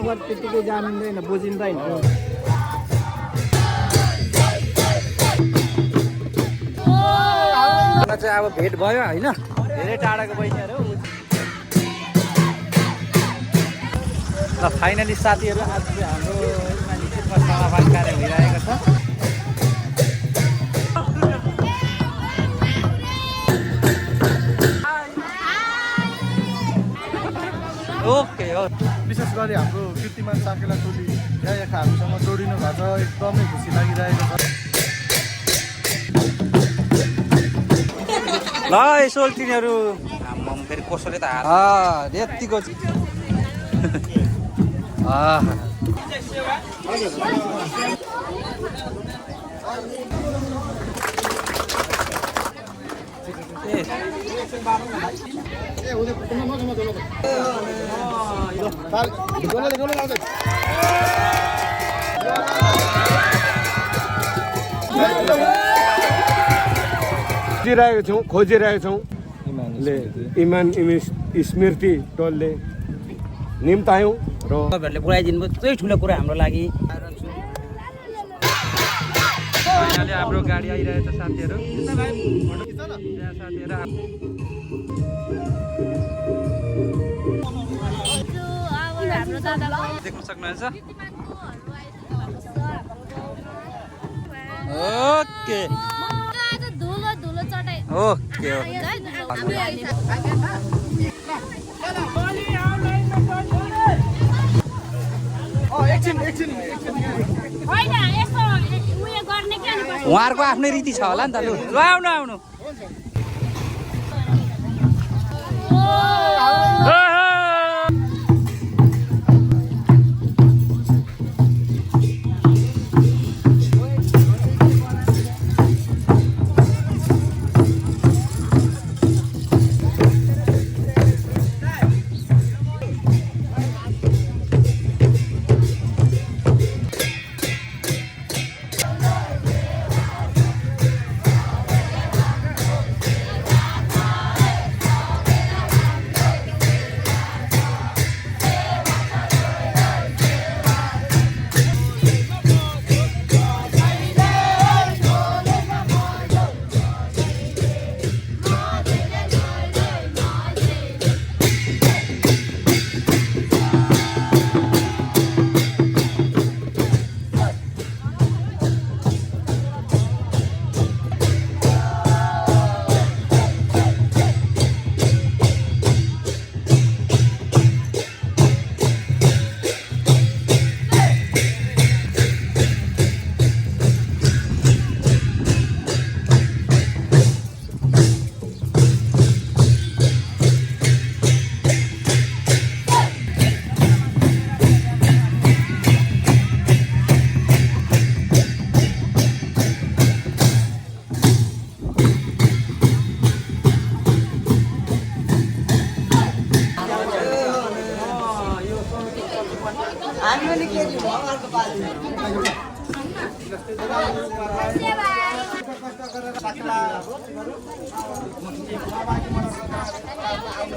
उमेर त्यतिकै जानिँदैन बुझिँदैन चाहिँ अब भेट भयो होइन धेरै टाढाको बहिनीहरू र फाइनली साथीहरू आज चाहिँ हाम्रो मानिसमा समापन कार्य भइरहेको छ ओके हो विशेष गरी हाम्रो कीर्तिमान साकेला टोली यहाँ हामीसँग जोडिनु भएको छ एकदमै खुसी लागिरहेको छ ल यसो तिनीहरू फेरि कसैले त यतिको खोजिरहेको छौँ इमान स्मृति टोलले निम्तायौँ र तपाईँहरूले पुऱ्याइदिनु भयो त्यही ठुलो कुरा हाम्रो लागि हाम्रो गाडी आइरहेछ साथीहरू देख्न सक्नुहुन्छ ओके ओके उहाँहरूको आफ्नै रीति छ होला नि त लु आउनु आउनु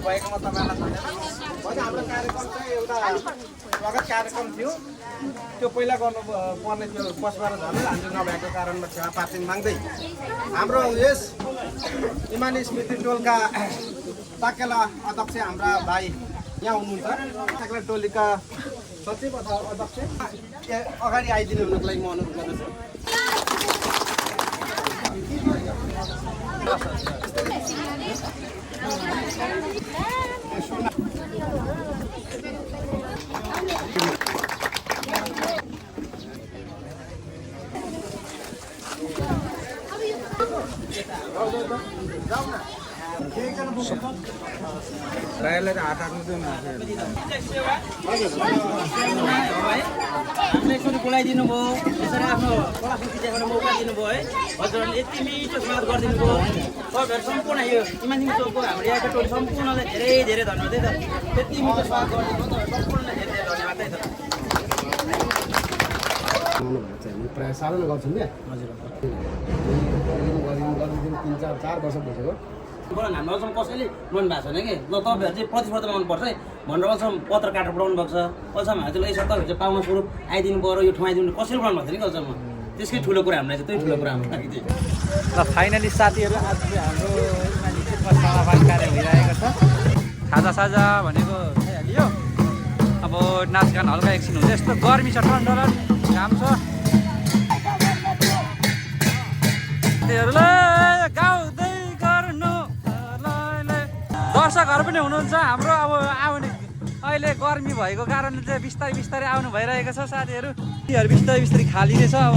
भएकोमा तपाईँलाई धन्यवाद। हाम्रो कार्यक्रम चाहिँ एउटा स्वागत कार्यक्रम थियो, त्यो पहिला गर्नु पर्ने थियो पछिबाट झन् हामीले नभएको कारणमा सेवा पार्टी माग्दै हाम्रो यस इमानी स्मृति टोलका साकेला अध्यक्ष हाम्रा भाइ यहाँ हुनुहुन्छ। साकेला टोलीका सचिव अथवा अध्यक्ष अगाडि आइदिनु हुनुको लागि म अनुरोध गर्दछु। रायलाई त हात हाल्नु एकचोटि बोलाइदिनु भयो, यसरी आफ्नो कलाकृति देखाउने मौका दिनुभयो है। हजुरहरूले यति मिठो स्वागत गरिदिनु भयो। तपाईँहरू सम्पूर्ण यो इमानी टोलको हाम्रो यहाँको टोली सम्पूर्णलाई धेरै धेरै धन्यवाद है त। त्यति मिठो स्वागत गरिदिनु भयो, तपाईँहरू सम्पूर्णलाई धेरै धेरै धन्यवाद है त। प्रायः सालमा गर्छौँ क्या हजुर गरिदिनु 3-4 वर्ष भइसक्यो। बोला हाम्रो अझसम्म कसैले मन भएको छैन कि ल तपाईँहरू चाहिँ प्रतिस्पर्धा माग्नुपर्छ है भनेर अझसम्म पत्र काटेर पठाउनु भएको छ अझसम्म हामीले यसो तपाईँहरू चाहिँ पाउन स्वरूप आइदिनु पऱ्यो यो ठाउँ आइदिनु कसैले पठाउनु भएको थिएन कि अझसम्म त्यसकै ठुलो कुरा हामीलाई चाहिँ त्यही ठुलो कुरा हाम्रो लागि चाहिँ र फाइनली साथीहरू आज चाहिँ हाम्रो समापन कार्य भइरहेको छ खाजासाजा भनेको खाइहालियो अब नाचगान हल्का एकछिन हुन्छ यस्तो गर्मी छ टन्डलन घाम छ साथीहरूलाई गाउँदै गर्नु दर्शकहरू पनि हुनुहुन्छ हाम्रो अब आउने अहिले गर्मी भएको कारणले चाहिँ बिस्तारै बिस्तारै आउनु भइरहेको छ साथीहरू बिस्तारै बिस्तारै खाली नै छ अब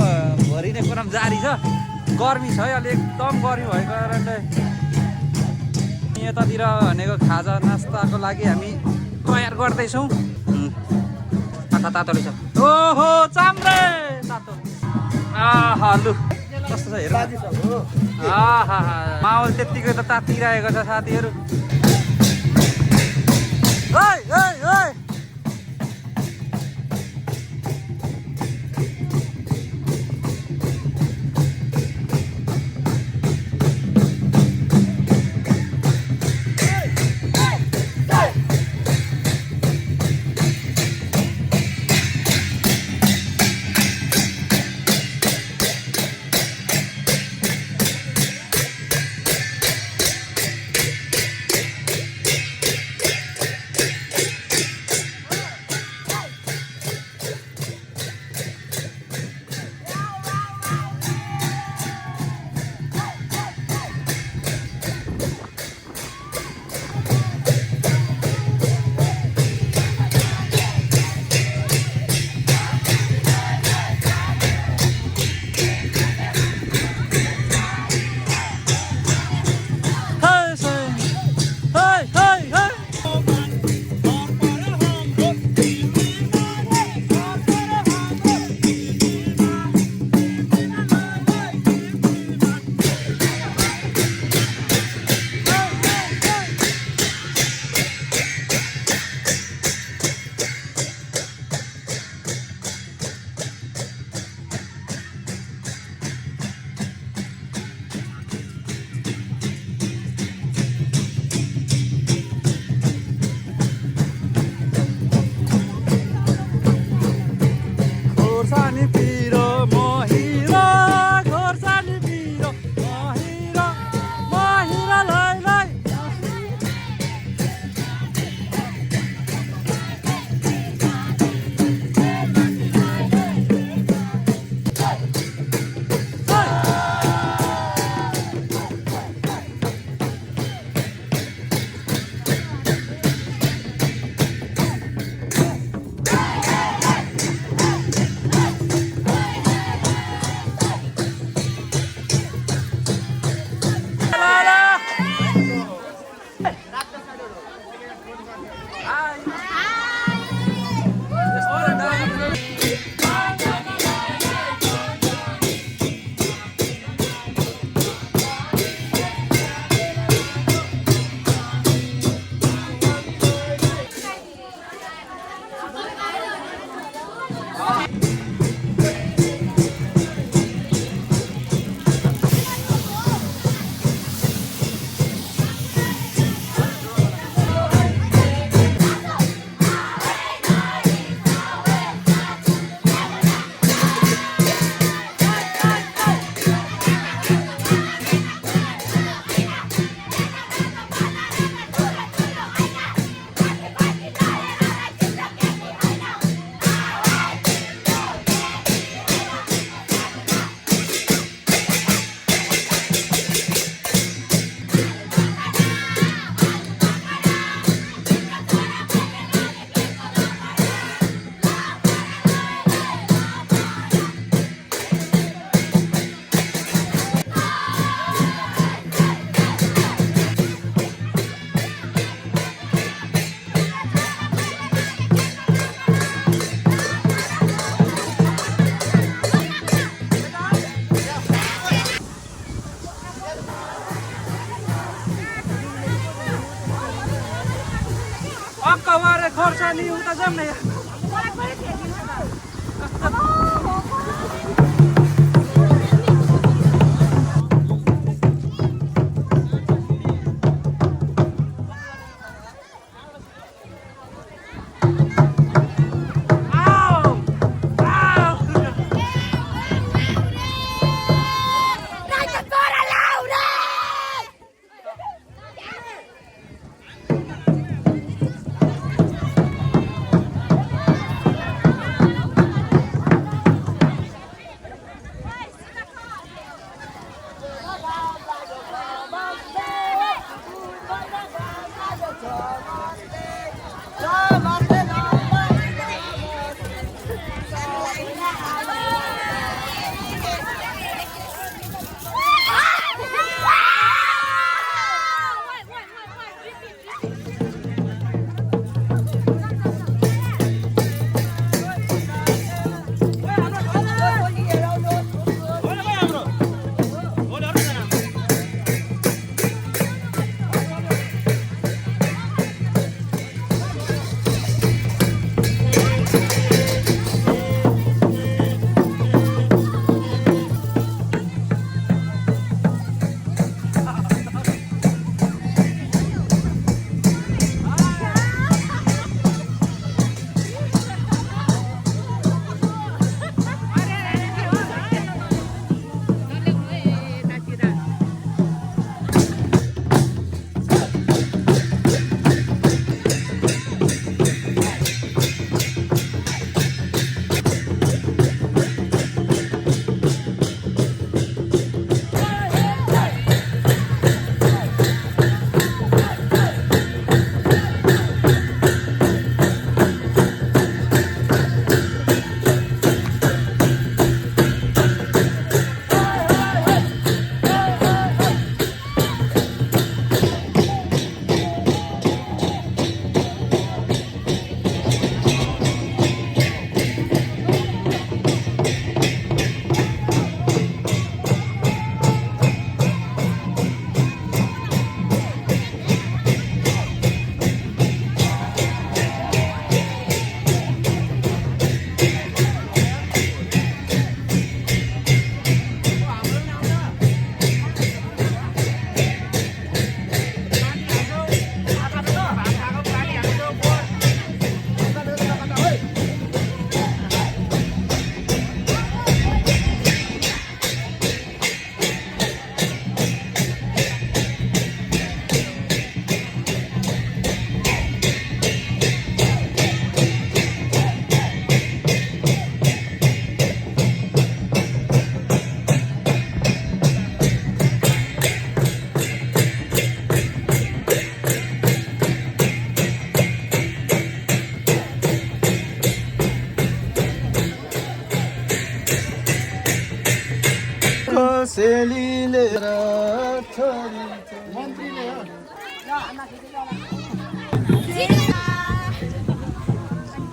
भरि नै प्रोग्राम जारी छ गर्मी छ है अहिले एकदम गर्मी भएको कारणले यतातिर भनेको खाजा नास्ताको लागि हामी तयार गर्दैछौँ आँखा तातोले छ ओहो चाम्रे तातो आहा लु कस्तो छ हेर आहा माहौल त्यत्तिकै त तातिरहेको छ साथीहरू ओइ ओइ ओइ Akkawaare Khorsani uta jamne ya.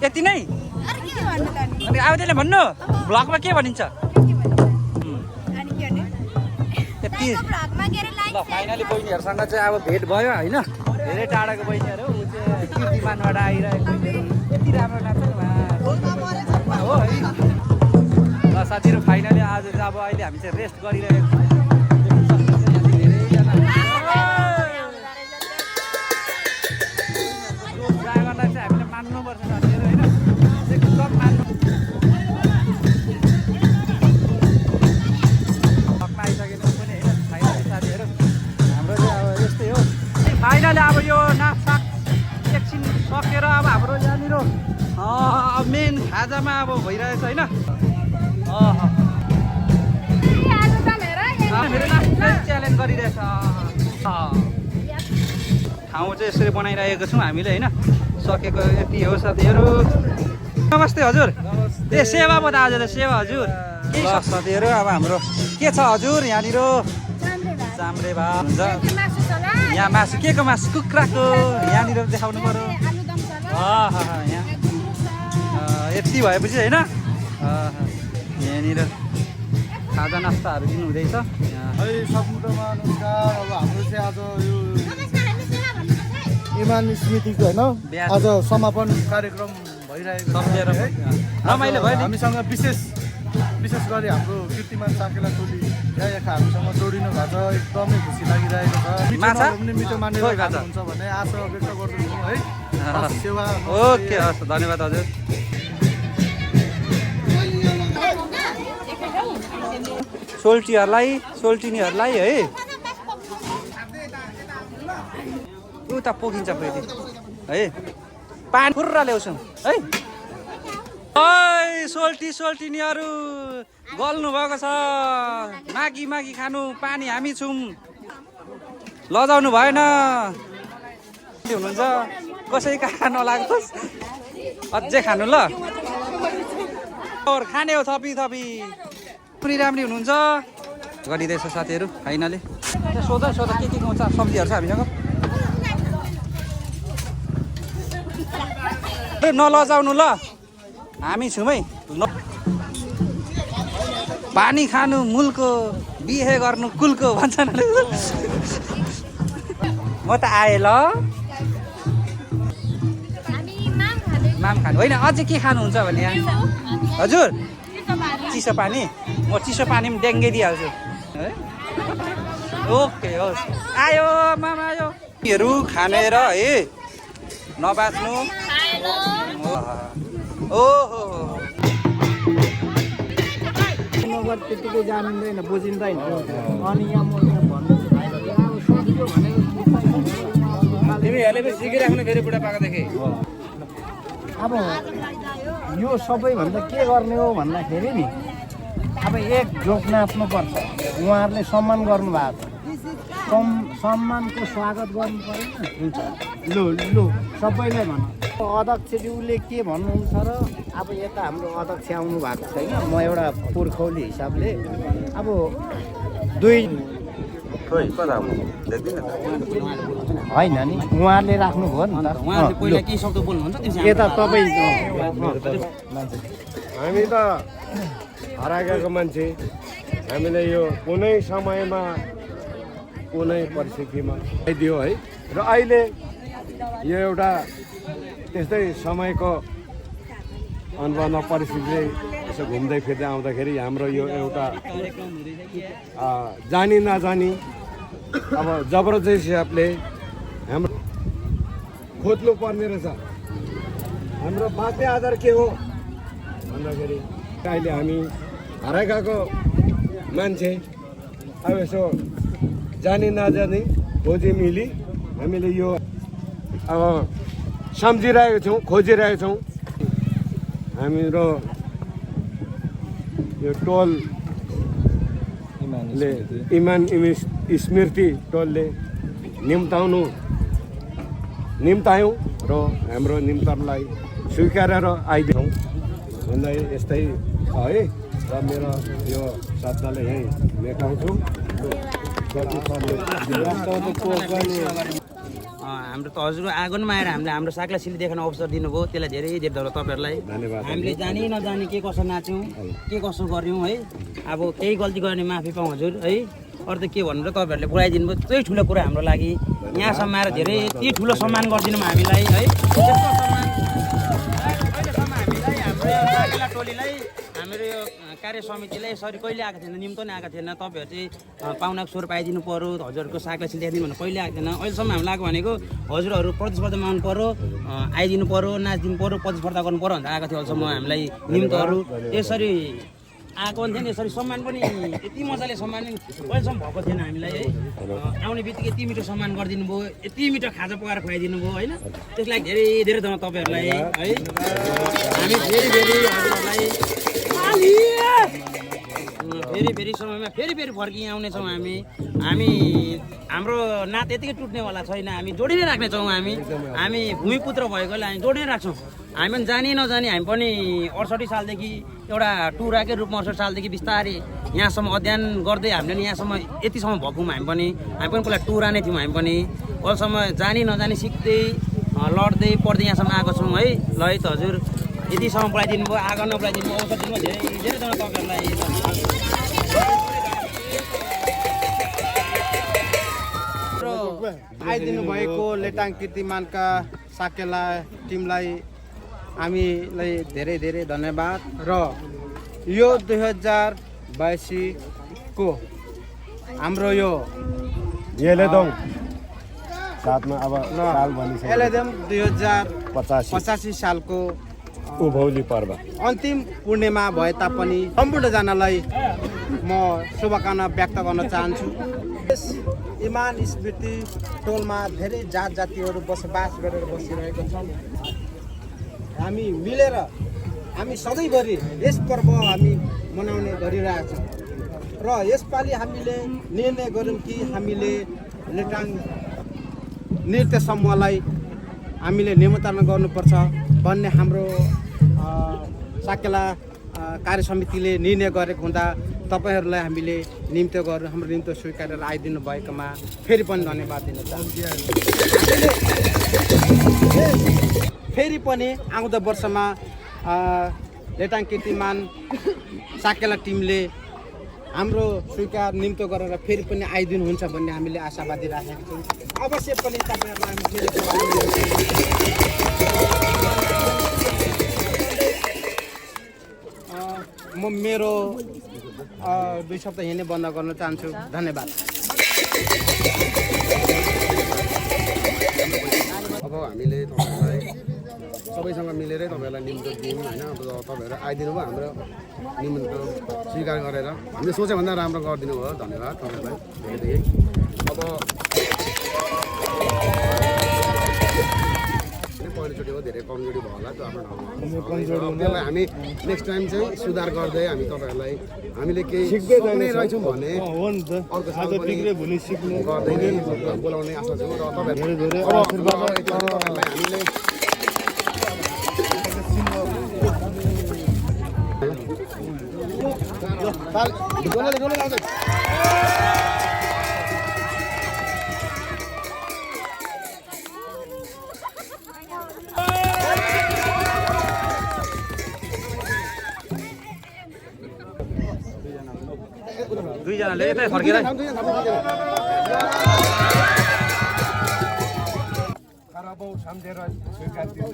यति नै अनि अब त्यसले भन्नु भ्लगमा के भनिन्छ यति ल फाइनली बहिनीहरूसँग चाहिँ अब भेट भयो होइन धेरै टाढाको बहिनीहरू ऊ चाहिँ कीर्तिमानबाट आइरहेको बहिनीहरू यति राम्रो नाच्छ हो है ल साथीहरू फाइनली आज चाहिँ अब अहिले हामी चाहिँ रेस्ट गरिरहेको छौँ ड्राइभरलाई चाहिँ हामीले मान्नुपर्छ साथीहरू होइन एकदम मान्नु आइसकेन पनि होइन फाइनली साथीहरू हाम्रो चाहिँ अब यस्तै हो फाइनली अब यो नाचसाक एकछिन सकेर अब हाम्रो यहाँनिर मेन खाजामा अब भइरहेछ होइन च्यालेन्ज गरिरहेछ ठाउँ चाहिँ यसरी बनाइरहेको छौँ हामीले होइन सकेको यति हो साथीहरू नमस्ते हजुर ए सेवा पो त आज त सेवा हजुर के छ साथीहरू अब हाम्रो के छ हजुर यहाँनिर चाम्रे भात हुन्छ यहाँ मासु के को मासु कुखुराको यहाँनिर देखाउनु पर्यो यहाँ यति भएपछि होइन यहाँनिर खाजा नास्ताहरू दिनु हुँदैछ समुद्रमा नमस्कार अब हाम्रो चाहिँ आज यो इमान स्मृतिको होइन आज समापन कार्यक्रम भइरहेको सम्झेर रमाइलो भयो हामीसँग विशेष गरी हाम्रो कीर्तिमान साकेला टोली यहाँ हामीसँग जोडिनु भएको छ एकदमै खुसी लागिरहेको छ माछा पनि मिठो मानेर हुन्छ भन्ने आशा व्यक्त गर्दछु है सेवा ओके हस् धन्यवाद हजुर सोल्टिनीहरूलाई है उता पोखिन्छ फेरि है पानी फुर्रा ल्याउँछौँ है सोल्टिनीहरू गल्नु भएको छ मागी खानु पानी हामी छौँ लजाउनु भएन हुनुहुन्छ कसै कहाँ नलागोस् अझै खानु ल खाने हो थपी पुरी राम्री हुनुहुन्छ गरिँदैछ साथीहरू फाइनली सोध के गाउँछ सब्जीहरू छ हामीसँग नलजाउनु ल हामी छौँ है पानी खानु मुलको बिहे गर्नु कुलको भन्छन् म त आएँ ल माम खानु होइन अझै के खानुहुन्छ भने यहाँ हजुर चिसो पानी म चिसो पानी पनि डेङ्गे दिइहाल्छु है ओके होस् आयो मामा आयो हरू खानेर है नबाच्नु ओहो त्यतिकै जानिँदैन बुझिँदैन अनि यहाँ म भन्नु तिमीहरूले पनि सिकिराख्नु फेरि बुढापाकादेखि अब यो सबैभन्दा के गर्ने हो भन्दाखेरि नि अब एक जोक नाच्नुपर्छ उहाँहरूले सम्मान गर्नुभएको छ सम्मानको स्वागत गर्नु परेन हुन्छ लु सबैलाई भन अध्यक्षज्यूले के भन्नुहुन्छ र अब यता हाम्रो अध्यक्ष आउनु भएको छैन म एउटा पुर्खौली हिसाबले अब दुई होइन नि उहाँहरूले राख्नुभयो नि त यता तपाईँ हामी त हराएका मान्छे हामीले यो कुनै समयमा कुनै परिस्थितिमा दियो है र अहिले यो एउटा त्यस्तै समयको अनुबन्ध परिस्थितिले यसो घुम्दै फिर्दै आउँदाखेरि हाम्रो यो एउटा जानी नजानी अब जबरजस्त हिसाबले हाम्रो खोज्नु पर्ने रहेछ हाम्रो बाध्य आधार के हो भन्दाखेरि अहिले हामी हराएकाको मान्छे अब यसो जानी नजानी खोजी मिली हामीले यो अब सम्झिरहेको छौँ खोजिरहेको छौँ हाम्रो यो टोलले इमान स्मृति टोलले निम्तायौँ र हाम्रो निम्तनलाई स्वीकारेर आइदियौँ भन्दै यस्तै छ है र मेरो यो शब्दले यहीँ मेटाउँछु हाम्रो त हजुरको आँगनमा आएर हामीले हाम्रो सागलाई सिली देखाउन अवसर दिनुभयो त्यसलाई धेरै धेरै धन्यवाद तपाईँहरूलाई। धन्यवाद। हामीले जानी नजानी के कसो नाच्यौँ के कसो गऱ्यौँ है, अब केही गल्ती गर्ने माफी पाऊँ हजुर है। अरू त के भनेर तपाईँहरूले बोलाइदिनु भयो, त्यही ठुलो कुरा हाम्रो लागि। यहाँसम्म आएर धेरै यति ठुलो सम्मान गरिदिनु हामीलाई है। त्यस्तो सम्मान अहिलेसम्म हामीलाई हाम्रो यो साकेला टोलीलाई हाम्रो यो कार्य समितिलाई यसरी कहिले आएको थिएन, निम्तो नै आएको थिएन। तपाईँहरू चाहिँ पाहुनाको स्वर पाइदिनु पऱ्यो, हजुरहरूको सागलाई सिलिदिनु भनेर कहिले आएको थिएन। अहिलेसम्म हामीलाई आएको भनेको हजुरहरू प्रतिस्पर्धामा आउनु पऱ्यो, आइदिनु पऱ्यो, नाचिदिनु पऱ्यो, प्रतिस्पर्धा गर्नु पऱ्यो भनेर आएको थियो। अहिलेसम्म हामीलाई निम्तोहरू यसरी आएको पनि थिएन, यसरी सम्मान पनि यति मजाले सम्मान अहिलेसम्म भएको थिएन हामीलाई है। आउने बित्तिकै यति मिठो सम्मान गरिदिनु भयो, यति मिठो खाजा पकाएर खुवाइदिनु भयो होइन। त्यसलाई धेरै धेरै धन्यवाद तपाईँहरूलाई है। हामी फेरि हजुरहरूलाई फेरि समयमा फेरि फर्की आउनेछौँ। हामी हाम्रो नात यतिकै टुट्नेवाला छैन, हामी जोडी नै राख्नेछौँ। हामी भूमिपुत्र भएकोले हामी जोडी नै राख्छौँ। हामी पनि जानी नजानी हामी पनि 68 सालदेखि एउटा टुराकै रूपमा 68 सालदेखि बिस्तारै यहाँसम्म अध्ययन गर्दै हामीले नि यहाँसम्म यतिसम्म भएकौँ। हामी पनि पहिला टुरा नै थियौँ। हामी पनि अहिलेसम्म जानी नजानी सिक्दै लड्दै पढ्दै यहाँसम्म आएको छौँ है। ल है त हजुर यतिसम्म पढाइदिनु भयो, आगो नपढाइदिनु भयो, अवसर दिनुभयो, धेरै धेरै धन्यवाद तपाईँहरूलाई। आइदिनु भएको लेटाङ कीर्तिमानका साकेला टिमलाई हामीलाई धेरै धेरै धन्यवाद। र यो 2082 को हाम्रो यो एलेदोङ साथमा अब साल भनिसक्यो। एलेदोङ 2085 सालको उभौली पर्व अन्तिम पूर्णिमा भए तापनि सम्पूर्णजनालाई म शुभकामना व्यक्त गर्न चाहन्छु। यस इमान स्मृति टोलमा धेरै जात जातिहरू बसोबास गरेर बसिरहेका छन्। हामी मिलेर हामी सधैँभरि यस पर्व हामी मनाउने गरिरहेछौँ। र यसपालि हामीले निर्णय गऱ्यौँ कि हामीले लेटाङ नृत्य समूहलाई हामीले निमन्त्रण गर्नुपर्छ भन्ने हाम्रो साकेला कार्य समितिले निर्णय गरेको हुँदा तपाईँहरूलाई हामीले निम्तो गरेर हाम्रो निम्तो स्वीकारेर आइदिनु भएकोमा फेरि पनि धन्यवाद दिन चाहन्छु। फेरि पनि आउँदो वर्षमा लेटाङ कीर्तिमान साकेला टिमले हाम्रो स्वीकार निम्तो गरेर फेरि पनि आइदिनुहुन्छ भन्ने हामीले आशावादी राखेका छौँ। अवश्य पनि तपाईँहरूलाई हामी फेरि म मेरो 2 शब्द यहीँ नै बन्द गर्न चाहन्छु। धन्यवाद। अब हामीले तपाईँहरूलाई सबैसँग मिलेरै तपाईँहरूलाई निम्तो दियौँ होइन। अब तपाईँहरू आइदिनु भयो, हाम्रो निमन्त्रण स्वीकार गरेर हामीले सोचे भन्दा राम्रो गरिदिनु भयो। धन्यवाद तपाईँहरूलाई धेरै धेरै। अब पहिलोचोटि हो, धेरै कमजोरी भयो होला त्यो आफ्नो ठाउँमा। त्यसलाई हामी नेक्स्ट टाइम चाहिँ सुधार गर्दै हामी तपाईँहरूलाई हामीले केही सिक्दै रहेछौँ भने अर्को साल पनि गर्दै बोलाउने आशा छौँ। र तपाईँहरूलाई हामीले दुईजनाले यतै फर्केर खराब सम्झेर स्वीकार दिनु।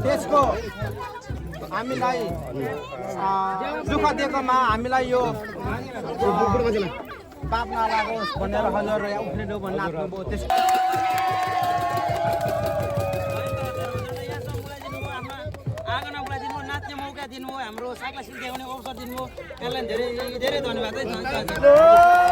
त्यसको हामीलाई दुःख दिएकोमा हामीलाई यो पाप नलागोस् भनेर हजुर उफ्रिनु भन्न आत्नुभयो। त्यस आँगन बोलाइदिनु, नाच्ने मौका दिनुभयो हाम्रो सागलाई सिल्काउने अवसर दिनुभयो यहाँलाई धेरै धेरै धन्यवाद है डलर